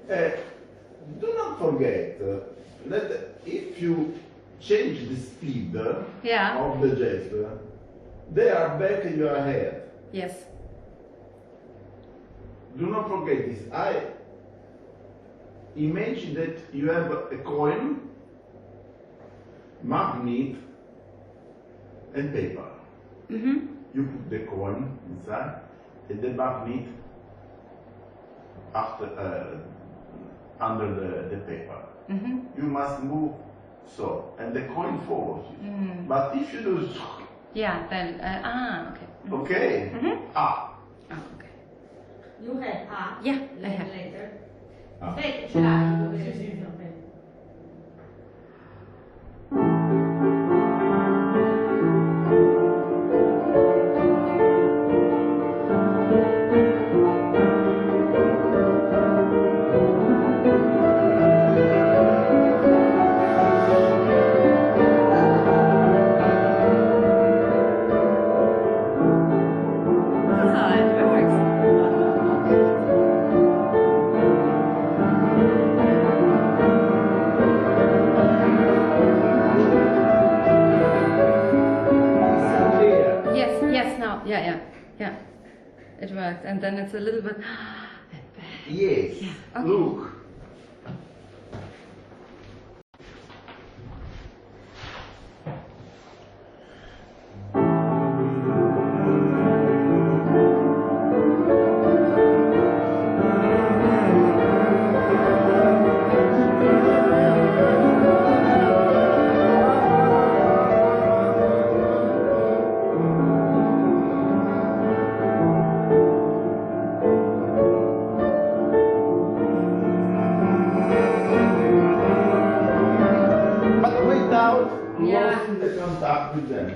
Yeah. Do not forget that if you change the speed of the gesture, they are back in your head. Yes. Do not forget this. I imagine that you have a coin, magnet, and paper. Mm-hmm. You put the coin inside, and the magnet after under the paper. Mm-hmm. You must move so, and the coin follows you. Mm. But if you do, Yeah, then, okay. Mm-hmm. okay, Oh, okay. You have A? Yeah, I have. Later. Ah. Aspetta, ce l'hai? Sì, sì, aspetta. Yeah, it works, and then it's a little bit. Yes. Yeah. Okay. Look. Without losing the contact with them. Yeah.